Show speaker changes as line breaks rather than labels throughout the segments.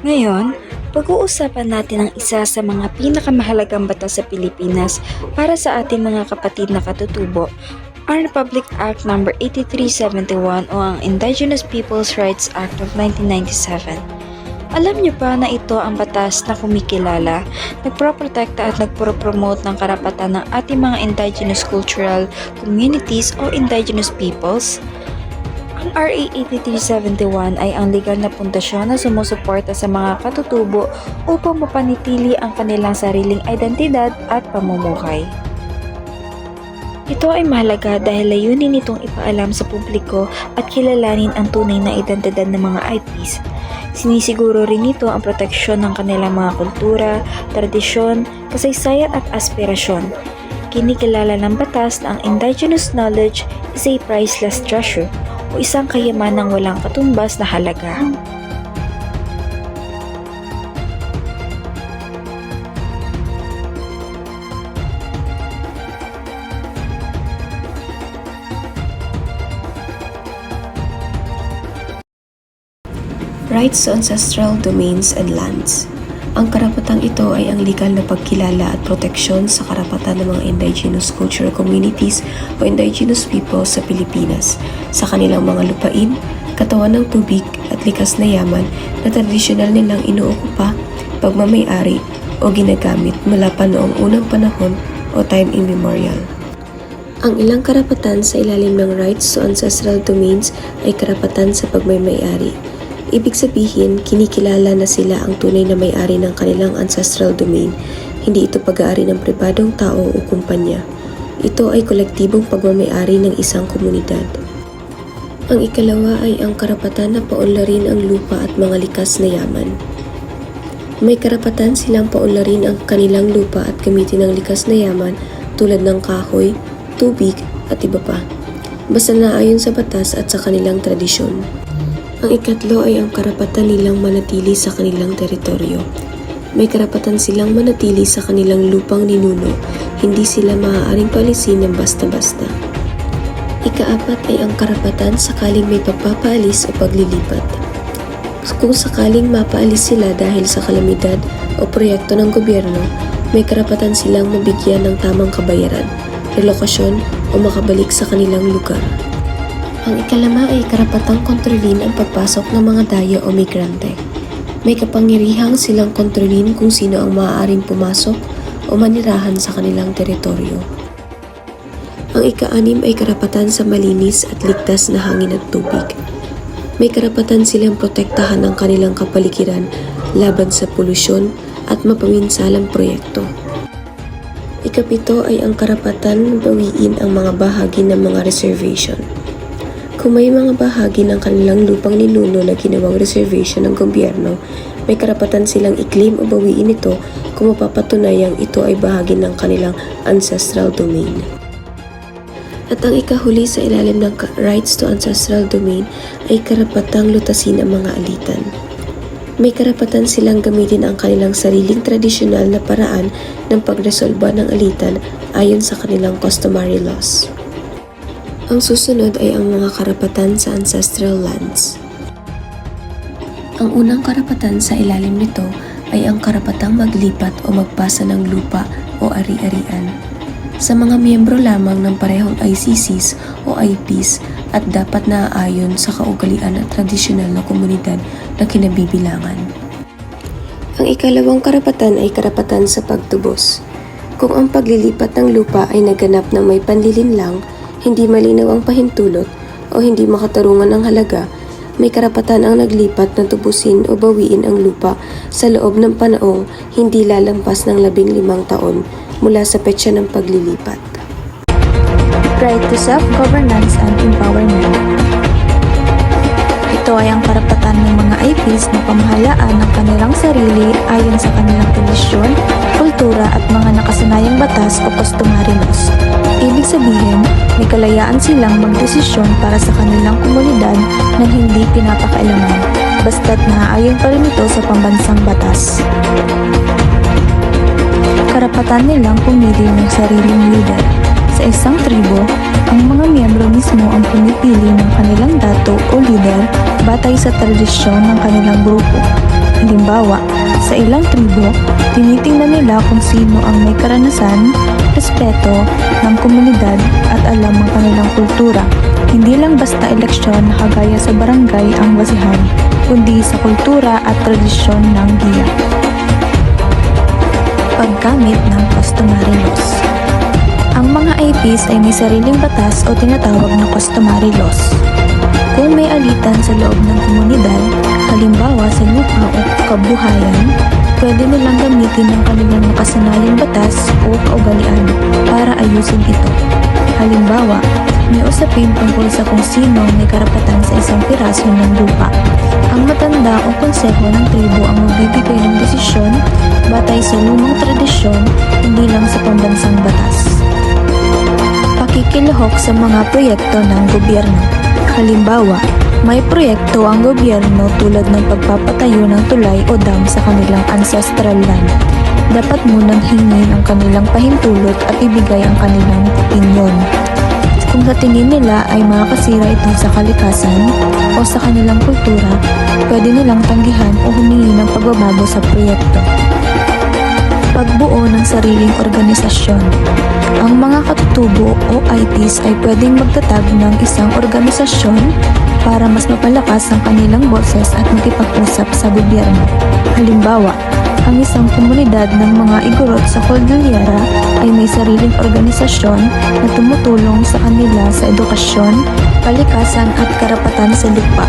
Ngayon, pag-uusapan natin ang isa sa mga pinakamahalagang batas sa Pilipinas para sa ating mga kapatid na katutubo, ang Republic Act No. 8371 o ang Indigenous Peoples' Rights Act of 1997. Alam niyo ba na ito ang batas na kumikilala, nagproprotekta at nagpropromote ng karapatan ng ating mga indigenous cultural communities o indigenous peoples? Ang RA 8371 ay ang legal na pundasyon na sumusuporta sa mga katutubo upang mapanatili ang kanilang sariling identidad at pamumuhay. Ito ay mahalaga dahil layunin nitong ipaalam sa publiko at kilalanin ang tunay na identidad ng mga IPs. Sinisiguro rin nito ang proteksyon ng kanilang mga kultura, tradisyon, kasaysayan at aspirasyon. Kinikilala ng batas na ang indigenous knowledge is a priceless treasure o isang kayamanang walang katumbas na halaga.
Rights to ancestral domains and lands. Ang karapatang ito ay ang legal na pagkilala at proteksyon sa karapatan ng mga indigenous cultural communities o indigenous people sa Pilipinas sa kanilang mga lupain, katawan ng tubig at likas na yaman na tradisyonal nilang inuukupa, pagmamay-ari o ginagamit mula pa noong unang panahon o time immemorial. Ang ilang karapatan sa ilalim ng rights to ancestral domains ay karapatan sa pagmamay-ari. Ibig sabihin, kinikilala na sila ang tunay na may-ari ng kanilang ancestral domain, hindi ito pag-aari ng pribadong tao o kumpanya. Ito ay kolektibong pagmamay-ari ng isang komunidad. Ang ikalawa ay ang karapatan na paunlarin ang lupa at mga likas na yaman. May karapatan silang paunlarin ang kanilang lupa at gamitin ang likas na yaman tulad ng kahoy, tubig at iba pa, basta naayon sa batas at sa kanilang tradisyon. Ang ikatlo ay ang karapatan nilang manatili sa kanilang teritoryo. May karapatan silang manatili sa kanilang lupang ninuno, hindi sila maaaring paalisin ng basta-basta. Ikaapat ay ang karapatan sakaling may pagpapaalis o paglilipat. Kung sakaling mapaalis sila dahil sa kalamidad o proyekto ng gobyerno, may karapatan silang mabigyan ng tamang kabayaran, relokasyon o makabalik sa kanilang lugar. Ang ikalama ay karapatang kontrolin ang pagpasok ng mga daya o migrante. May kapangyarihang silang kontrolin kung sino ang maaaring pumasok o manirahan sa kanilang teritoryo. Ang ika-anim ay karapatan sa malinis at ligtas na hangin at tubig. May karapatan silang protektahan ang kanilang kapaligiran laban sa polusyon at mapaminsalang proyekto. Ikapito ay ang karapatan bawiin ang mga bahagi ng mga reservation. Kung may mga bahagi ng kanilang lupang ninuno na ginawang reservation ng gobyerno, may karapatan silang i-claim o bawiin ito kung mapapatunayang ito ay bahagi ng kanilang ancestral domain. At ang ikahuli sa ilalim ng rights to ancestral domain ay karapatang lutasin ang mga alitan. May karapatan silang gamitin ang kanilang sariling tradisyonal na paraan ng pagresolba ng alitan ayon sa kanilang customary laws. Ang susunod ay ang mga karapatan sa ancestral lands. Ang unang karapatan sa ilalim nito ay ang karapatang maglipat o magpasa ng lupa o ari-arian sa mga miyembro lamang ng parehong ICCs o IPs at dapat naaayon sa kaugalian at tradisyonal na komunidad na kinabibilangan. Ang ikalawang karapatan ay karapatan sa pagtubos. Kung ang paglilipat ng lupa ay naganap ng may panlilinlang, hindi malinaw ang pahintulot o hindi makatarungan ang halaga, may karapatan ang naglipat na tubusin o bawiin ang lupa sa loob ng panaong hindi lalampas ng 15 taon mula sa petsa ng paglilipat.
Right to self-governance and empowerment. Ito ay ang karapatan ng mga IPs na pamahalaan ng kanilang sarili ayon sa kanilang tradisyon, kultura at mga nakasanayang batas o customary laws. Ibig sabihin, may kalayaan silang magdesisyon para sa kanilang komunidad nang hindi pinapakailaman, basta't naaayon pa rin ito sa pambansang batas. Karapatan nilang pumili ng sariling leader. Sa isang tribo, ang mga miyembro mismo ang pumipili ng kanilang dato o leader batay sa tradisyon ng kanilang grupo. Halimbawa, sa ilang tribo, tinitingnan nila kung sino ang may karanasan, respeto ng komunidad at alam ang kanilang kultura. Hindi lang basta eleksyon na kagaya sa barangay ang basihan, kundi sa kultura at tradisyon ng giya. Paggamit ng customary laws. Ang mga IPs ay may sariling batas o tinatawag na customary laws. Kung may alitan sa loob ng komunidad, halimbawa sa lupa o kabuhayan, pwede nilang gamitin ang kanilang nakasanayang batas o kaugalian para ayusin ito. Halimbawa, may usapin tungkol sa kung sino may karapatan sa isang piraso ng lupa. Ang matanda o konseho ng tribo ang magbibigay ng desisyon batay sa lumang tradisyon, hindi lang sa pambansang batas. Pakikilahok sa mga proyekto ng gobyerno. Halimbawa, may proyekto ang gobyerno tulad ng pagpapatayo ng tulay o dam sa kanilang ancestral land. Dapat munang hingin ang kanilang pahintulot at ibigay ang kanilang opinyon. Kung sa tingin nila ay makakasira ito sa kalikasan o sa kanilang kultura, pwede nilang tanggihan o humingi ng pagbabago sa proyekto. Pagbuo ng sariling organisasyon. Ang mga katutubo o IPs ay pwedeng magtatag ng isang organisasyon para mas mapalakas ang kanilang boses at makipag-usap sa gobyerno. Halimbawa, ang isang komunidad ng mga Igorot sa Cordillera ay may sariling organisasyon na tumutulong sa kanila sa edukasyon, kalikasan at karapatan sa lupa.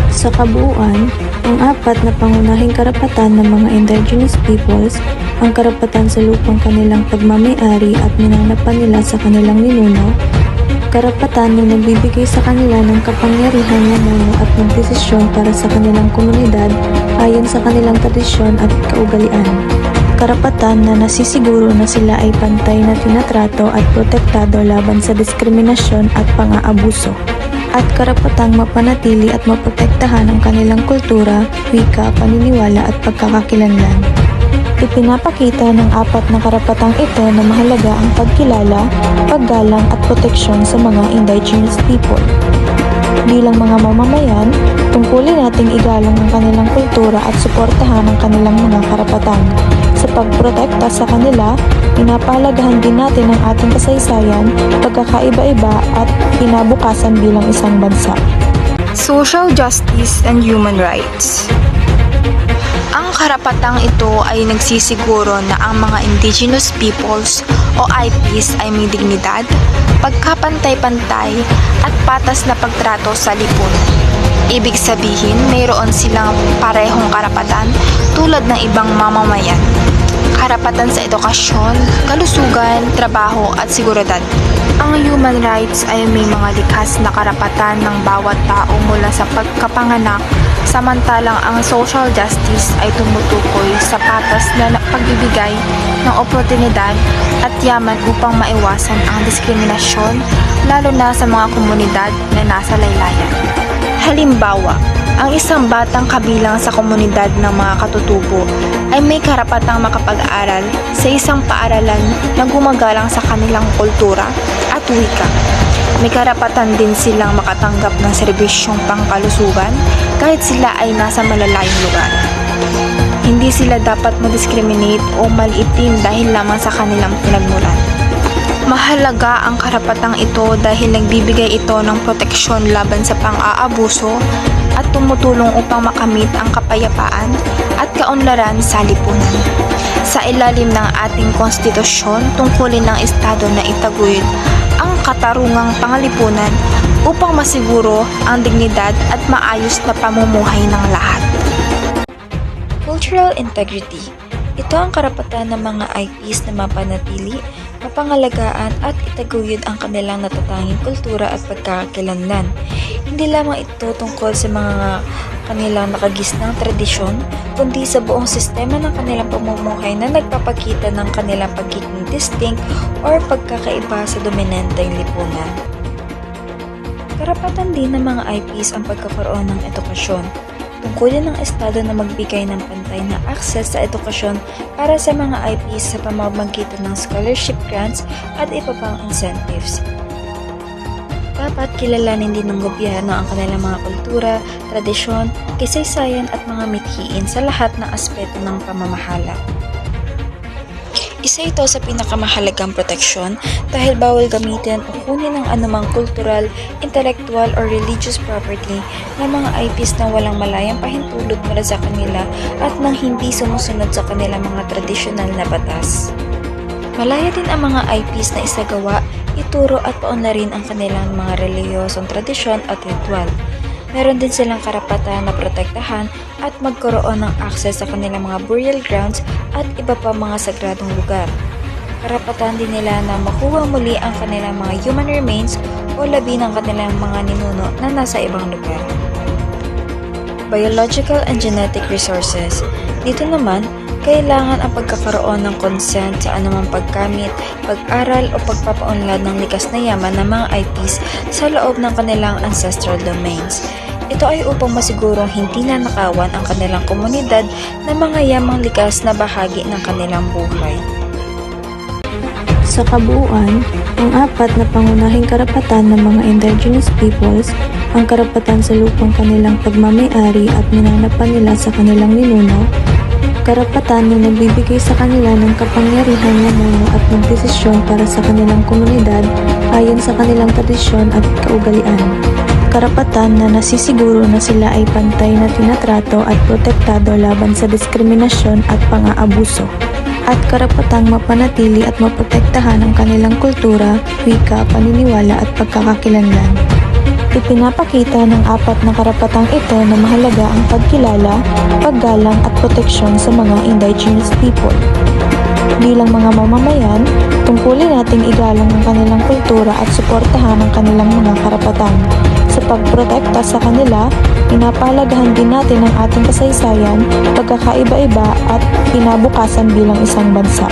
Sa kabuuan, ang apat na pangunahing karapatan ng mga indigenous peoples, ang karapatan sa lupang kanilang pagmamay-ari at minanapan nila sa kanilang ninuno, karapatan na nagbibigay sa kanila ng kapangyarihan mamuno at magdesisyon para sa kanilang komunidad ayon sa kanilang tradisyon at kaugalian, karapatan na nasisiguro na sila ay pantay na tinatrato at protektado laban sa diskriminasyon at pang-aabuso, at karapatang mapanatili at maprotektahan ang kanilang kultura, wika, paniniwala at pagkakakilanlan. Ipinapakita ng apat na karapatang ito na mahalaga ang pagkilala, paggalang at proteksyon sa mga indigenous people. Bilang mga mamamayan, tungkulin nating igalang ang kanilang kultura at suportahan ang kanilang mga karapatan. Sa pagprotekta sa kanila, pinapahalagahan din natin ang ating kasaysayan, pagkakaiba-iba at kinabukasan bilang isang bansa.
Social justice and human rights. Ang karapatang ito ay nagsisiguro na ang mga indigenous peoples o IPs ay may dignidad, pagkapantay-pantay at patas na pagtrato sa lipunan. Ibig sabihin, mayroon silang parehong karapatan tulad ng ibang mamamayan. Karapatan sa edukasyon, kalusugan, trabaho at seguridad. Ang human rights ay may mga likas na karapatan ng bawat tao mula sa pagkapanganak, samantalang ang social justice ay tumutukoy sa patas na pagbibigay ng oportunidad at yaman upang maiwasan ang diskriminasyon, lalo na sa mga komunidad na nasa laylayan. Halimbawa, ang isang batang kabilang sa komunidad ng mga katutubo ay may karapatang makapag-aral sa isang paaralan na gumagalang sa kanilang kultura at wika. May karapatan din silang makatanggap ng serbisyong pangkalusugan kahit sila ay nasa malalayong lugar. Hindi sila dapat ma-discriminate o maliitin dahil lamang sa kanilang pinagmulan. Mahalaga ang karapatang ito dahil nagbibigay ito ng proteksyon laban sa pang-aabuso at tumutulong upang makamit ang kapayapaan at kaunlaran sa lipunan. Sa ilalim ng ating konstitusyon, tungkulin ng Estado na itaguyod ang katarungang pangalipunan upang masiguro ang dignidad at maayos na pamumuhay ng lahat. Cultural integrity. Ito ang karapatan ng mga IPs na mapanatili, mapangalagaan at itaguyod ang kanilang natatanging kultura at pagkakakilanlan. Hindi lamang ito tungkol sa mga kanilang nakagisnang tradisyon, kundi sa buong sistema ng kanilang pamumuhay na nagpapakita ng kanilang pagiging distinct or pagkakaiba sa dominanteng lipunan. Karapatan din ng mga IPs ang pagkakaroon ng edukasyon. Tungkulin ng Estado na magbigay ng pantay na access sa edukasyon para sa mga IPs sa pamamagitan ng scholarship grants at iba pang incentives. Dapat kilalanin din ng gobyerno ang kanilang mga kultura, tradisyon, kasaysayan at mga mithiin sa lahat ng aspeto ng pamamahala. Isa ito sa pinakamahalagang proteksyon dahil bawal gamitin o kunin ng anumang kultural, intellectual or religious property ng mga IPs na walang malayang pahintulot mula sa kanila at nang hindi sumusunod sa kanilang mga tradisyonal na batas. Malaya din ang mga IPs na isagawa, ituro at paunlarin ang kanilang mga relihiyosong tradisyon at ritual. Meron din silang karapatan na protektahan at magkaroon ng akses sa kanilang mga burial grounds at iba pa mga sagradong lugar. Karapatan din nila na makuha muli ang kanilang mga human remains o labi ng kanilang mga ninuno na nasa ibang lugar. Biological and genetic resources. Dito naman, kailangan ang pagkakaroon ng consent sa anumang paggamit, pag-aral o pagpapaunlad ng likas na yaman ng mga IPs sa loob ng kanilang ancestral domains. Ito ay upang masigurong hindi nanakawan ang kanilang komunidad ng mga yamang likas na bahagi ng kanilang buhay.
Sa kabuuan, ang apat na pangunahing karapatan ng mga indigenous peoples, ang karapatan sa lupang kanilang pagmamay-ari at minanapan nila sa kanilang ninuno, karapatan na nagbibigay sa kanila ng kapangyarihan na muno at magdesisyon para sa kanilang komunidad ayon sa kanilang tradisyon at kaugalian. Karapatan na nasisiguro na sila ay pantay na tinatrato at protektado laban sa diskriminasyon at pang-aabuso. At karapatang mapanatili at maprotektahan ang kanilang kultura, wika, paniniwala at pagkakakilanlan. Ipinapakita ng apat na karapatang ito na mahalaga ang pagkilala, paggalang at proteksyon sa mga indigenous people. Bilang mga mamamayan, tungkulin nating igalang ang kanilang kultura at suportahan ang kanilang mga karapatan. Sa pagprotekta sa kanila, pinapahalagahan din natin ang ating kasaysayan, pagkakaiba-iba at kinabukasan bilang isang bansa.